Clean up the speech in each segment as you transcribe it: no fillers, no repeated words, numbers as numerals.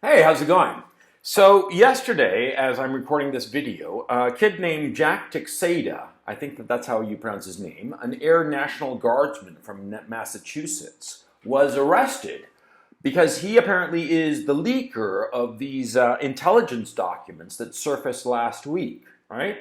Hey, how's it going? So yesterday, as I'm recording this video, a kid named Jack Teixeira, I think that's how you pronounce his name, an Air National Guardsman from Massachusetts, was arrested because he apparently is the leaker of these intelligence documents that surfaced last week, right?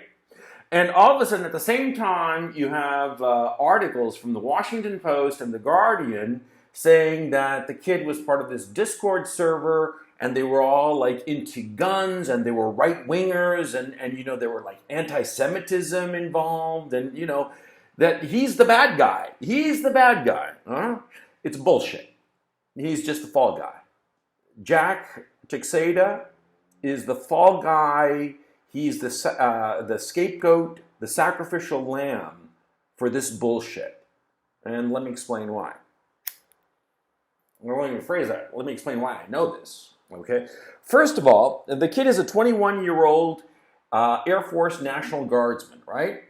And all of a sudden, at the same time, you have articles from the Washington Post and the Guardian saying that the kid was part of this Discord server and they were all like into guns and they were right wingers and you know there were like anti-Semitism involved and you know that he's the bad guy. He's the bad guy. It's bullshit. He's just the fall guy. Jack Teixeira is the fall guy. He's the scapegoat, the sacrificial lamb for this bullshit. And let me explain why. I won't even phrase that. Let me explain why I know this. Okay. First of all, the kid is a 21-year-old Air Force National Guardsman, right?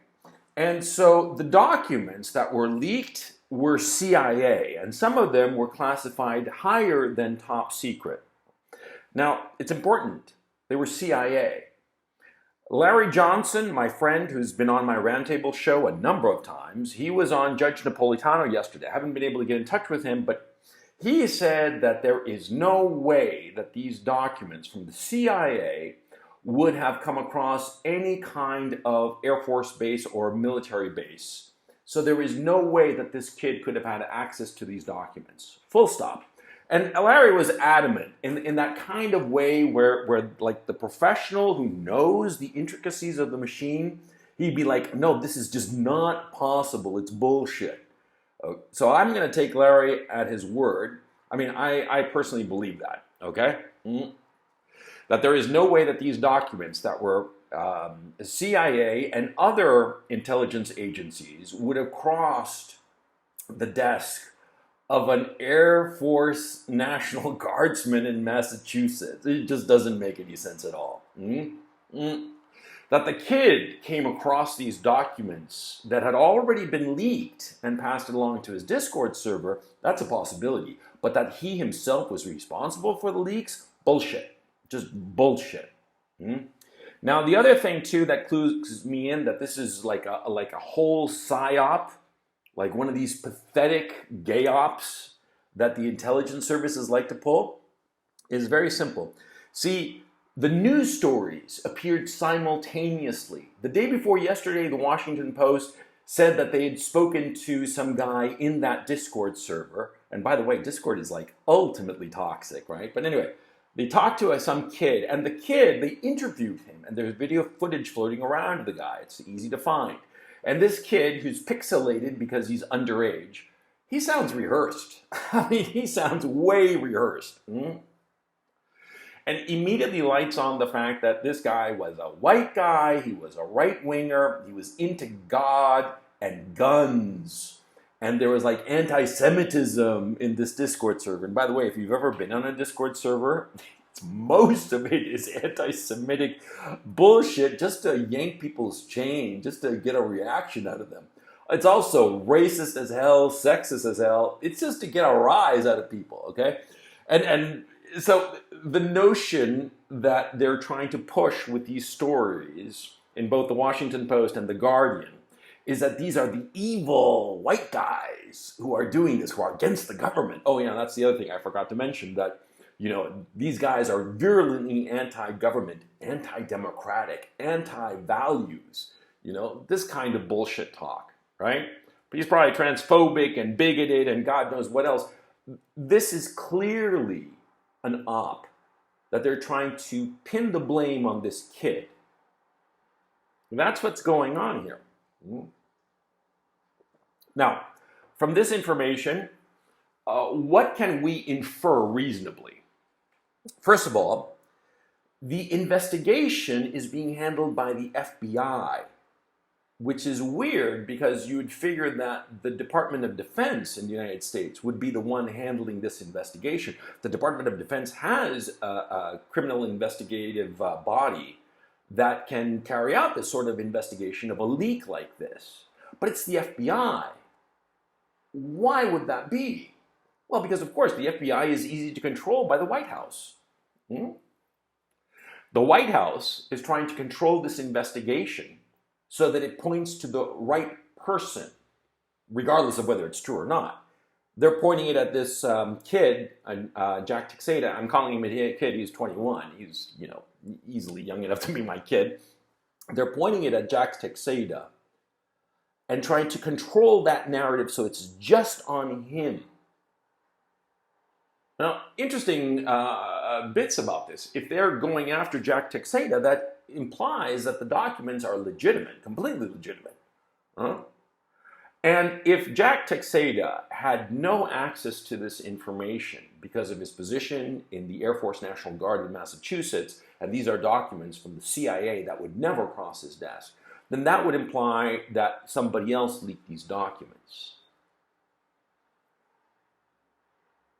And so the documents that were leaked were CIA, and some of them were classified higher than top secret. Now, it's important. They were CIA. Larry Johnson, my friend who's been on my Roundtable show a number of times, he was on Judge Napolitano yesterday. I haven't been able to get in touch with him, but he said that there is no way that these documents from the CIA would have come across any kind of Air Force base or military base. So there is no way that this kid could have had access to these documents. Full stop. And Larry was adamant in that kind of way where like the professional who knows the intricacies of the machine, he'd be like, no, this is just not possible. It's bullshit. So I'm going to take Larry at his word. I mean, I personally believe that, okay? That there is no way that these documents that were CIA and other intelligence agencies would have crossed the desk of an Air Force National Guardsman in Massachusetts. It just doesn't make any sense at all. That the kid came across these documents that had already been leaked and passed it along to his Discord server, that's a possibility. But that he himself was responsible for the leaks, bullshit. Just bullshit. Now, the other thing, too, that clues me in that this is like a whole psyop, like one of these pathetic gay ops that the intelligence services like to pull, is very simple. See, the news stories appeared simultaneously. The day before yesterday, the Washington Post said that they had spoken to some guy in that Discord server. And by the way, Discord is like ultimately toxic, right? But anyway, they talked to some kid, and the kid, they interviewed him, and there's video footage floating around of the guy. It's easy to find. And this kid, who's pixelated because he's underage, he sounds rehearsed. I mean, he sounds way rehearsed. And immediately lights on the fact that this guy was a white guy, he was a right-winger, he was into God and guns. And there was like anti-Semitism in this Discord server. And by the way, if you've ever been on a Discord server, most of it is anti-Semitic bullshit just to yank people's chain, just to get a reaction out of them. It's also racist as hell, sexist as hell. It's just to get a rise out of people, okay? And so the notion that they're trying to push with these stories in both the Washington Post and the Guardian is that these are the evil white guys who are doing this, who are against the government. Oh yeah, that's the other thing I forgot to mention, that you know, these guys are virulently anti-government, anti-democratic, anti-values. You know, this kind of bullshit talk, right? But he's probably transphobic and bigoted and God knows what else. This is clearly an op that they're trying to pin the blame on this kid. That's what's going on here. Now, from this information, what can we infer reasonably? First of all, the investigation is being handled by the FBI, which is weird because you would figure that the Department of Defense in the United States would be the one handling this investigation. The Department of Defense has a criminal investigative body that can carry out this sort of investigation of a leak like this. But it's the FBI. Why would that be? Well, because of course the FBI is easy to control by the White House. Hmm? The White House is trying to control this investigation so that it points to the right person, regardless of whether it's true or not. They're pointing it at this kid, Jack Teixeira. I'm calling him a kid. He's 21. He's, easily young enough to be my kid. They're pointing it at Jack Teixeira and trying to control that narrative so it's just on him. Now, interesting bits about this. If they're going after Jack Teixeira, that implies that the documents are legitimate, completely legitimate. Huh? And if Jack Teixeira had no access to this information because of his position in the Air Force National Guard in Massachusetts, and these are documents from the CIA that would never cross his desk, then that would imply that somebody else leaked these documents.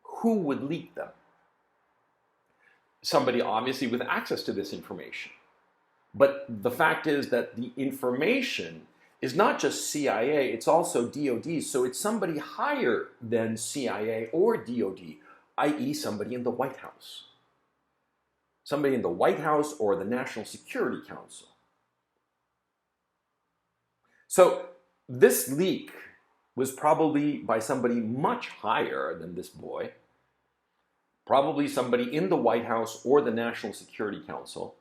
Who would leak them? Somebody obviously with access to this information. But the fact is that the information is not just CIA, it's also DOD. So it's somebody higher than CIA or DOD, i.e. somebody in the White House. Somebody in the White House or the National Security Council. So this leak was probably by somebody much higher than this boy, probably somebody in the White House or the National Security Council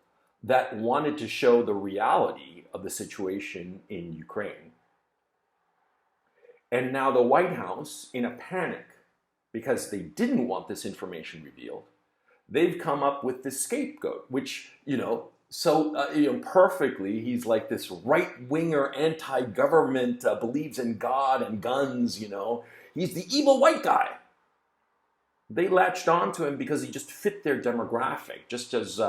that wanted to show the reality of the situation in Ukraine. And now the White House, in a panic, because they didn't want this information revealed, they've come up with this scapegoat, which, perfectly, he's like this right-winger, anti-government, believes in God and guns, He's the evil white guy. They latched onto him because he just fit their demographic, just as,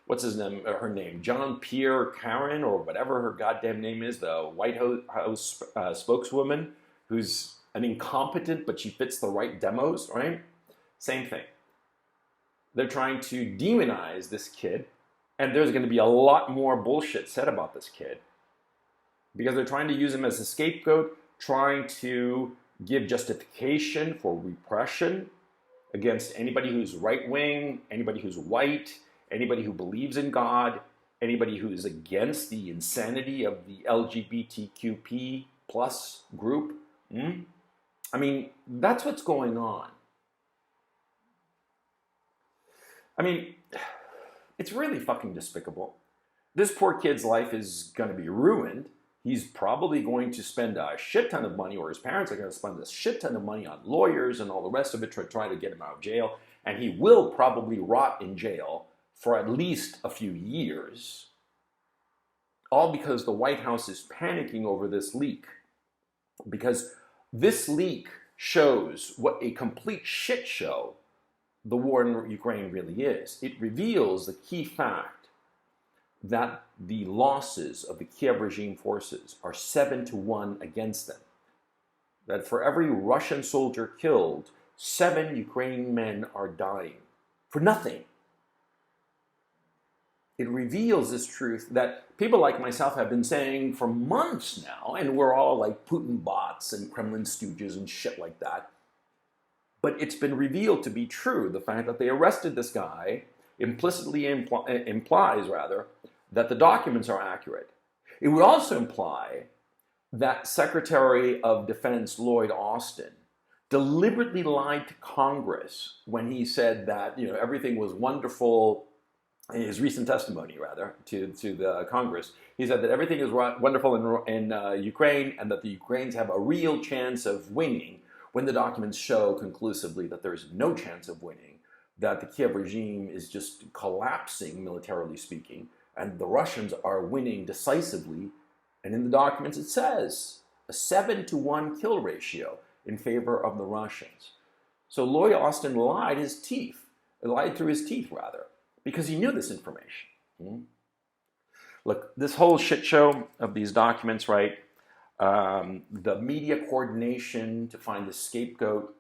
what's his name, her name, John Pierre Karen, or whatever her goddamn name is, the White House spokeswoman, who's an incompetent, but she fits the right demos, right? Same thing. They're trying to demonize this kid, and there's going to be a lot more bullshit said about this kid, because they're trying to use him as a scapegoat, trying to give justification for repression against anybody who's right-wing, anybody who's white, anybody who believes in God, anybody who is against the insanity of the LGBTQP plus group. I mean, that's what's going on. I mean, it's really fucking despicable. This poor kid's life is going to be ruined. He's probably going to spend a shit ton of money, or his parents are going to spend a shit ton of money on lawyers and all the rest of it to try to get him out of jail. And he will probably rot in jail for at least a few years. All because the White House is panicking over this leak. Because this leak shows what a complete shit show the war in Ukraine really is. It reveals the key fact that the losses of the Kiev regime forces are 7-1 against them. That for every Russian soldier killed, 7 Ukrainian men are dying for nothing. It reveals this truth that people like myself have been saying for months now, and we're all like Putin bots and Kremlin stooges and shit like that. But it's been revealed to be true. The fact that they arrested this guy implicitly implies that the documents are accurate. It would also imply that Secretary of Defense Lloyd Austin deliberately lied to Congress when he said that everything was wonderful. In his recent testimony, to the Congress, he said that everything is wonderful in Ukraine and that the Ukrainians have a real chance of winning, when the documents show conclusively that there is no chance of winning, that the Kiev regime is just collapsing, militarily speaking, and the Russians are winning decisively. And in the documents it says a 7-1 kill ratio in favor of the Russians. So Lloyd Austin lied through his teeth, because he knew this information. Look, this whole shit show of these documents, the media coordination to find the scapegoat,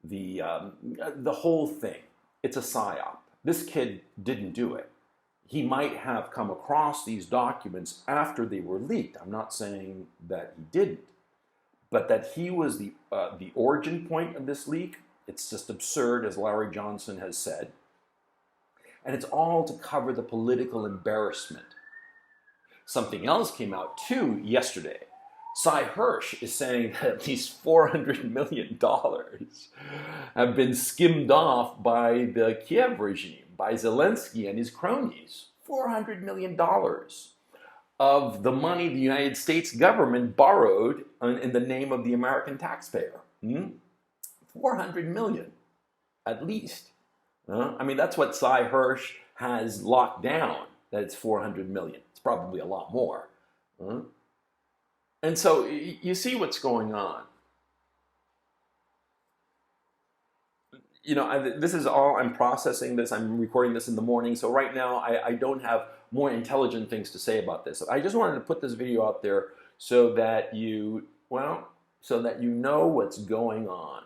the whole thing, it's a psyop. This kid didn't do it. He might have come across these documents after they were leaked. I'm not saying that he didn't, but that he was the origin point of this leak, it's just absurd, as Larry Johnson has said. And it's all to cover the political embarrassment. Something else came out too yesterday. Cy Hirsch is saying that at least $400 million have been skimmed off by the Kiev regime, by Zelensky and his cronies. $400 million of the money the United States government borrowed in the name of the American taxpayer. 400 million, at least. I mean, that's what Cy Hirsch has locked down, that it's 400 million. It's probably a lot more. And so you see what's going on. You know, this is all, I'm processing this, I'm recording this in the morning, so right now I don't have more intelligent things to say about this. I just wanted to put this video out there so that you know what's going on.